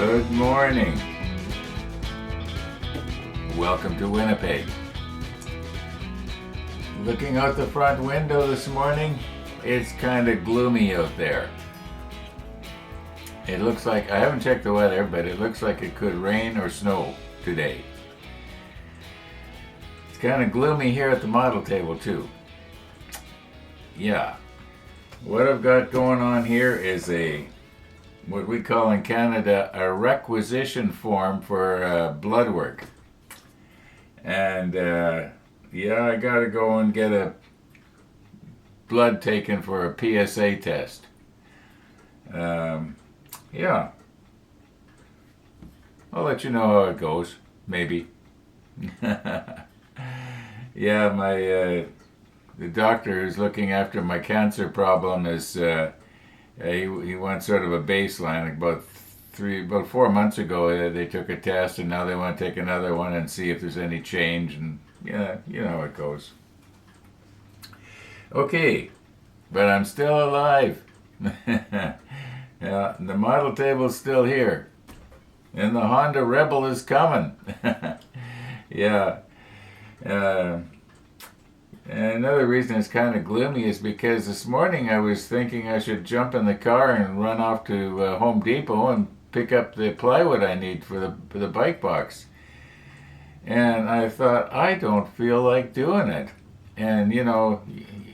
Good morning. Welcome to Winnipeg. Looking out the front window this morning, it's kind of gloomy out there. It looks like, I haven't checked the weather, but it looks like it could rain or snow today. It's kind of gloomy here at the model table too. Yeah. What I've got going on here is what we call in Canada a requisition form for blood work. And yeah, I gotta go and get a blood taken for a PSA test. Yeah. I'll let you know how it goes, maybe. Yeah, the doctor who's looking after my cancer problem is he wants sort of a baseline. About 4 months ago, they took a test, and now they want to take another one and see if there's any change. And yeah, you know how it goes. Okay, but I'm still alive. Yeah, and the model table's still here, and the Honda Rebel is coming. Yeah. And another reason it's kind of gloomy is because this morning I was thinking I should jump in the car and run off to Home Depot and pick up the plywood I need for the bike box. And I thought, I don't feel like doing it. And you know,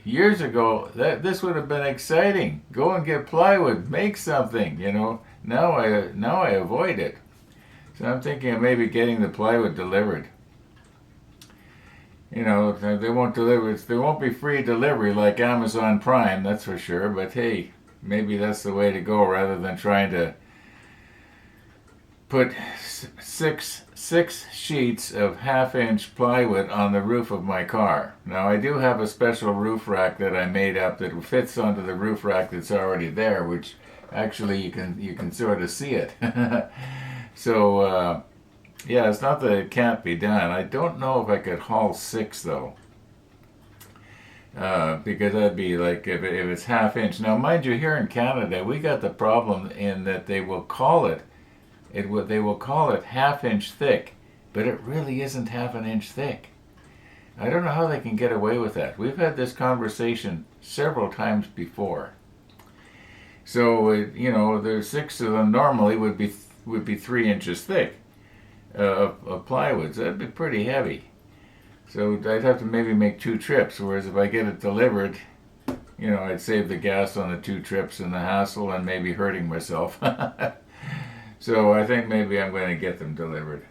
years ago, this would have been exciting. Go and get plywood, make something, you know. Now I avoid it. So I'm thinking of maybe getting the plywood delivered. You know, they won't deliver. There won't be free delivery like Amazon Prime, that's for sure. But hey, maybe that's the way to go rather than trying to put six sheets of half-inch plywood on the roof of my car. Now, I do have a special roof rack that I made up that fits onto the roof rack that's already there, which actually you can sort of see it. So. Yeah, it's not that it can't be done. I don't know if I could haul 6 though, because that'd be like if it's half-inch. Now, mind you, here in Canada, we got the problem in that they will call it half-inch thick, but it really isn't half an inch thick. I don't know how they can get away with that. We've had this conversation several times before. So you know, there's 6 of them normally would be 3 inches thick. Of plywood, so that'd be pretty heavy. So I'd have to maybe make 2 trips, whereas if I get it delivered, you know, I'd save the gas on the 2 trips and the hassle and maybe hurting myself. So I think maybe I'm going to get them delivered.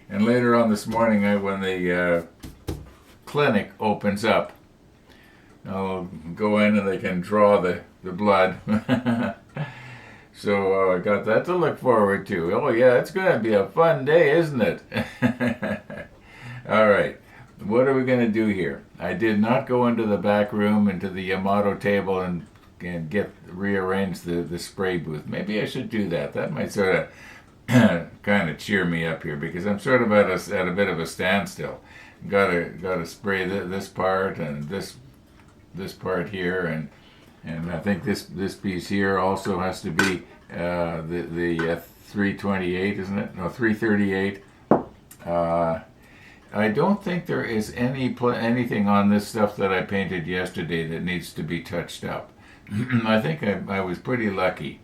And later on this morning, when the clinic opens up, I'll go in and they can draw the blood. So I got that to look forward to. Oh yeah, it's going to be a fun day, isn't it? All right, what are we going to do here? I did not go into the back room, into the Yamato table, and rearrange the spray booth. Maybe I should do that. That might sort of kind of cheer me up here, because I'm sort of at a bit of a standstill. Got to spray this part and this part here, and I think this piece here also has to be the 328, isn't it? No, 338. I don't think there is anything on this stuff that I painted yesterday that needs to be touched up. I think I was pretty lucky.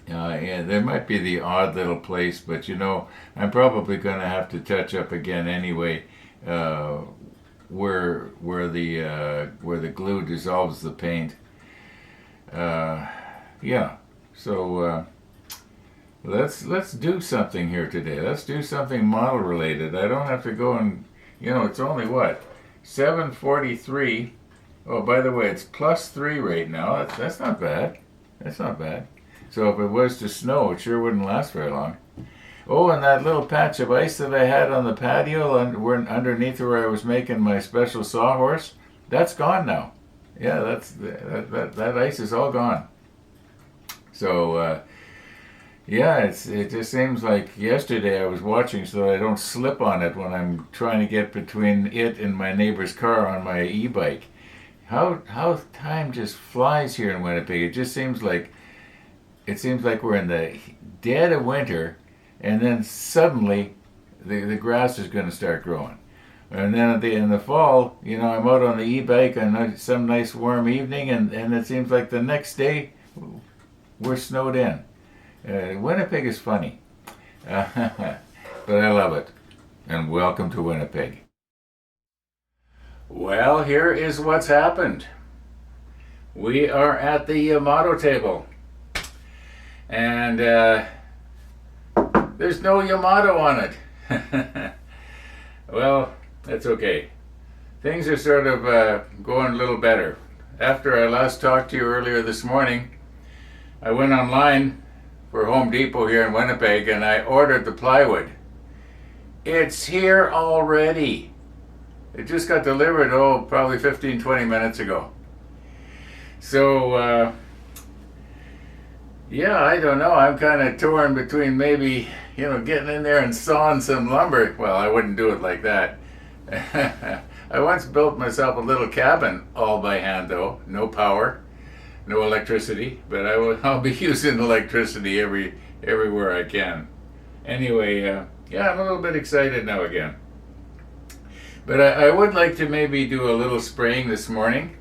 Yeah, there might be the odd little place, but you know, I'm probably going to have to touch up again anyway. Where the glue dissolves the paint. Yeah, so let's do something here today. Let's do something model related. I don't have to go and, you know, it's only what, 7:43. Oh, by the way, it's +3 right now. That's not bad. That's not bad. So if it was to snow, it sure wouldn't last very long. Oh, and that little patch of ice that I had on the patio underneath where I was making my special sawhorse, that's gone now. Yeah, that ice is all gone. So yeah, it just seems like yesterday I was watching so that I don't slip on it when I'm trying to get between it and my neighbor's car on my e-bike. How time just flies here in Winnipeg. It just seems like it seems like we're in the dead of winter, and then suddenly the grass is going to start growing. And then in the fall, I'm out on the e-bike on some nice warm evening, and it seems like the next day we're snowed in. Winnipeg is funny, but I love it. And welcome to Winnipeg. Well, here is what's happened. We are at the Yamato table, and there's no Yamato on it. Well, that's okay. Things are sort of going a little better. After I last talked to you earlier this morning, I went online for Home Depot here in Winnipeg and I ordered the plywood. It's here already. It just got delivered, probably 15-20 minutes ago. So, yeah, I don't know. I'm kind of torn between maybe, getting in there and sawing some lumber. Well, I wouldn't do it like that. I once built myself a little cabin all by hand, though. No power, no electricity, but I'll be using electricity everywhere I can. Anyway, yeah, I'm a little bit excited now again. But I would like to maybe do a little spraying this morning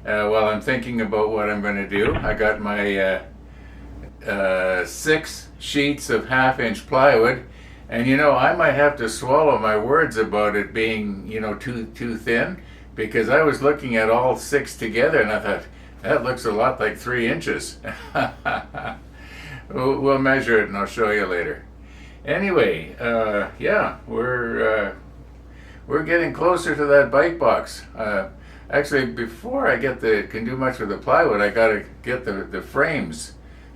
while I'm thinking about what I'm going to do. I got my 6 sheets of 1/2-inch plywood, and I might have to swallow my words about it being too thin, because I was looking at all 6 together and I thought that looks a lot like 3 inches. We'll measure it and I'll show you later. Anyway, yeah, we're getting closer to that bike box. Actually, before I can do much with the plywood, I got to get the frames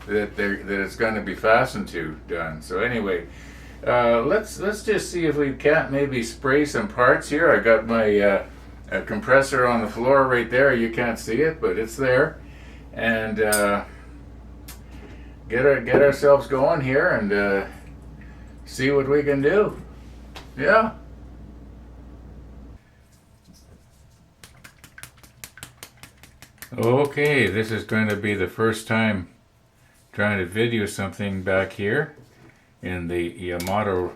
that it's going to be fastened to done. So anyway, let's just see if we can't maybe spray some parts here. I got my a compressor on the floor right there. You can't see it, but it's there. And get ourselves going here and see what we can do. Yeah. Okay, this is going to be the first time trying to video something back here in the Yamato,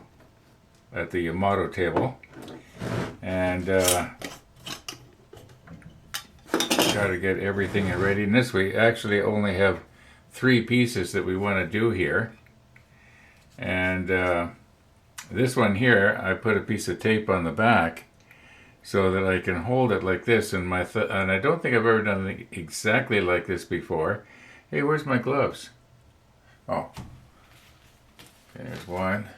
at the Yamato table, and try to get everything in readiness. We actually only have 3 pieces that we want to do here, and this one here I put a piece of tape on the back so that I can hold it like this, and and I don't think I've ever done it exactly like this before. Hey, where's my gloves? Oh, there's one.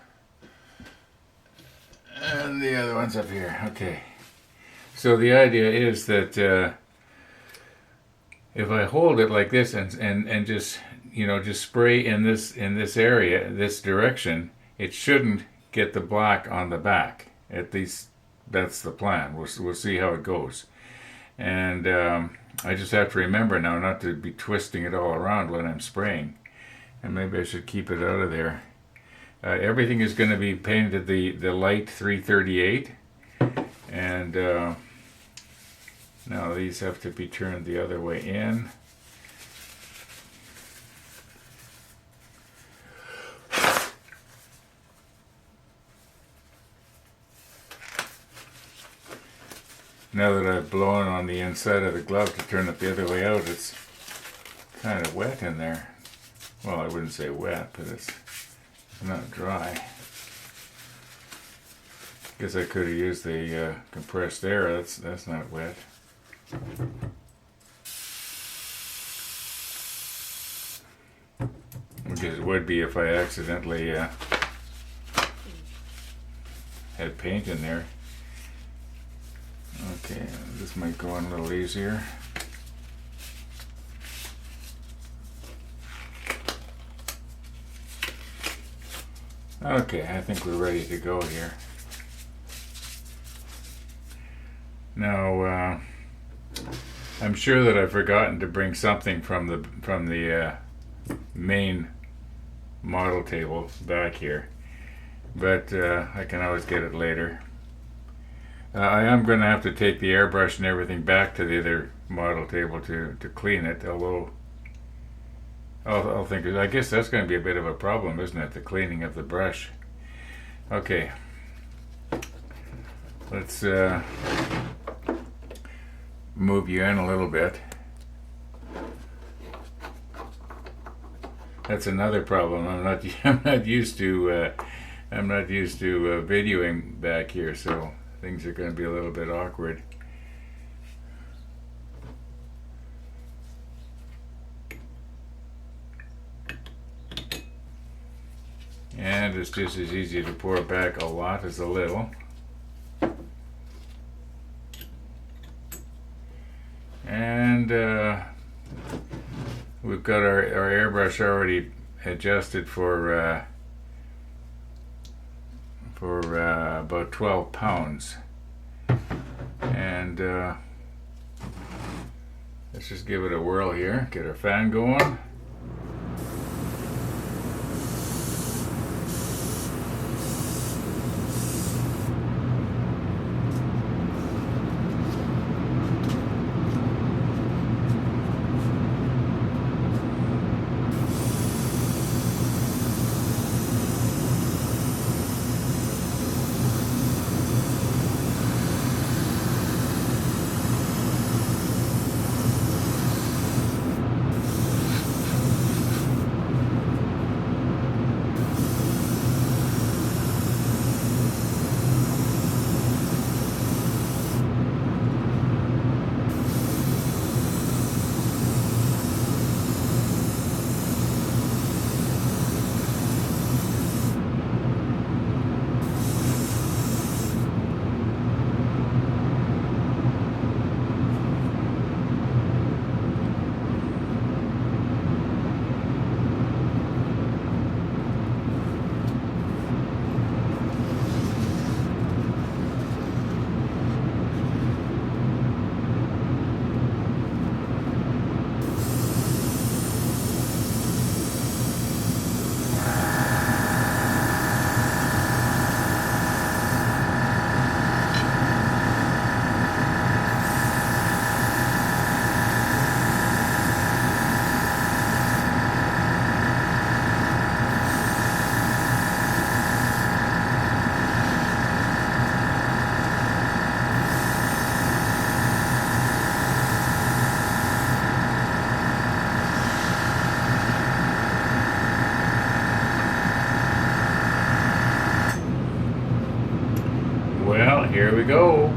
And the other one's up here. Okay. So the idea is that if I hold it like this and just just spray in this area, this direction, it shouldn't get the black on the back. At least that's the plan. We'll see how it goes. And I just have to remember now not to be twisting it all around when I'm spraying. And maybe I should keep it out of there. Everything is going to be painted the light 338, and now these have to be turned the other way in. Now that I've blown on the inside of the glove to turn it the other way out, it's kind of wet in there. Well, I wouldn't say wet, but it's not dry. Guess I could have used the compressed air. That's not wet. Because it would be if I accidentally had paint in there. Okay, this might go on a little easier. Okay, I think we're ready to go here. Now, I'm sure that I've forgotten to bring something from the main model table back here, but I can always get it later. I am going to have to take the airbrush and everything back to the other model table to clean it, although I'll think. I guess that's going to be a bit of a problem, isn't it? The cleaning of the brush. Okay. Let's move you in a little bit. That's another problem. I'm not used to videoing back here, so things are going to be a little bit awkward. And it's just as easy to pour back a lot as a little. And we've got our airbrush already adjusted for about 12 pounds. And let's just give it a whirl here, get our fan going. Well, here we go.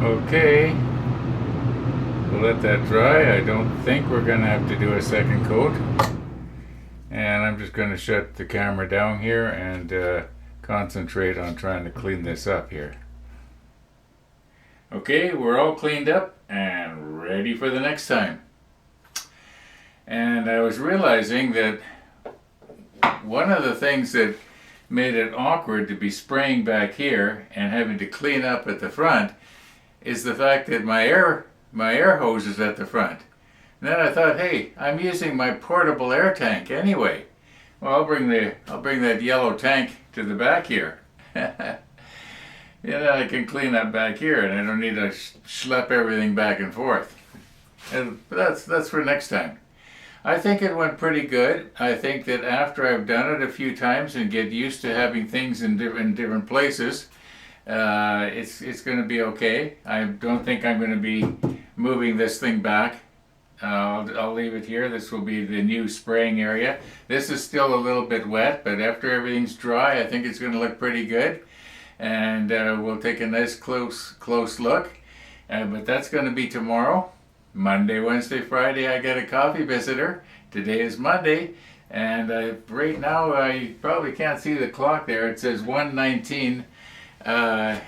Okay, we'll let that dry. I don't think we're going to have to do a second coat. And I'm just going to shut the camera down here and concentrate on trying to clean this up here. Okay, we're all cleaned up and ready for the next time. And I was realizing that one of the things that made it awkward to be spraying back here and having to clean up at the front is the fact that my air hose is at the front. And then I thought, hey, I'm using my portable air tank anyway. Well, I'll bring that yellow tank to the back here. I can clean up back here, and I don't need to schlep everything back and forth. And that's for next time. I think it went pretty good. I think that after I've done it a few times and get used to having things in different places, It's going to be okay. I don't think I'm going to be moving this thing back. I'll leave it here. This will be the new spraying area. This is still a little bit wet, but after everything's dry, I think it's going to look pretty good. And we'll take a nice close look. But that's going to be tomorrow. Monday, Wednesday, Friday, I get a coffee visitor. Today is Monday. And right now, you probably can't see the clock there. It says 1:19. I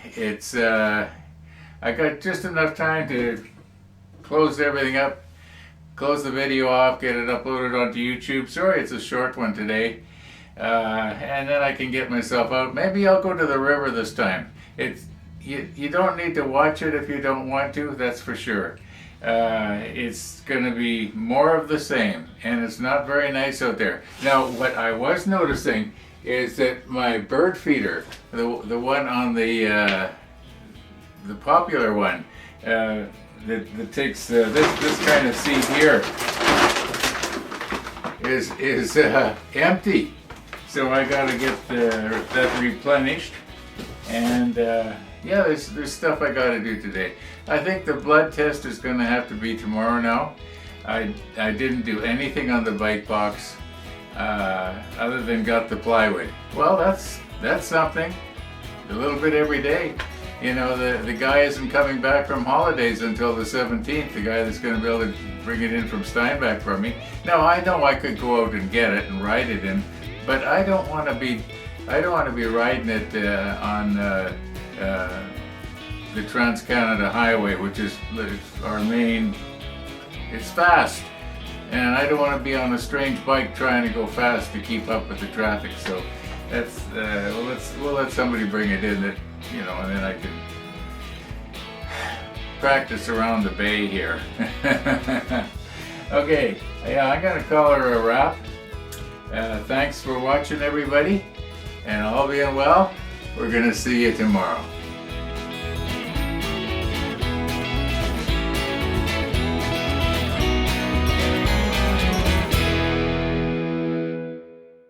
got just enough time to close everything up, close the video off, get it uploaded onto YouTube. Sorry, it's a short one today. And then I can get myself out. Maybe I'll go to the river this time. You don't need to watch it if you don't want to, that's for sure. It's going to be more of the same, and it's not very nice out there. Now, what I was noticing is that my bird feeder, the one on the popular one, that takes this kind of seat here, is empty. So I got to get that replenished, and yeah, there's stuff I got to do today. I think the blood test is going to have to be tomorrow now. I didn't do anything on the bike box other than got the plywood. Well, that's something. A little bit every day. You know, the guy isn't coming back from holidays until the 17th. The guy that's going to be able to bring it in from Steinbach for me. Now I know I could go out and get it and ride it in, but I don't want to be riding it on the Trans-Canada Highway, which is our main. It's fast, and I don't want to be on a strange bike trying to go fast to keep up with the traffic. So that's we'll let somebody bring it in, that you know, and then I can practice around the bay here. Okay, yeah, I'm gonna call her a wrap. Thanks for watching, everybody, and all being well, we're gonna see you tomorrow.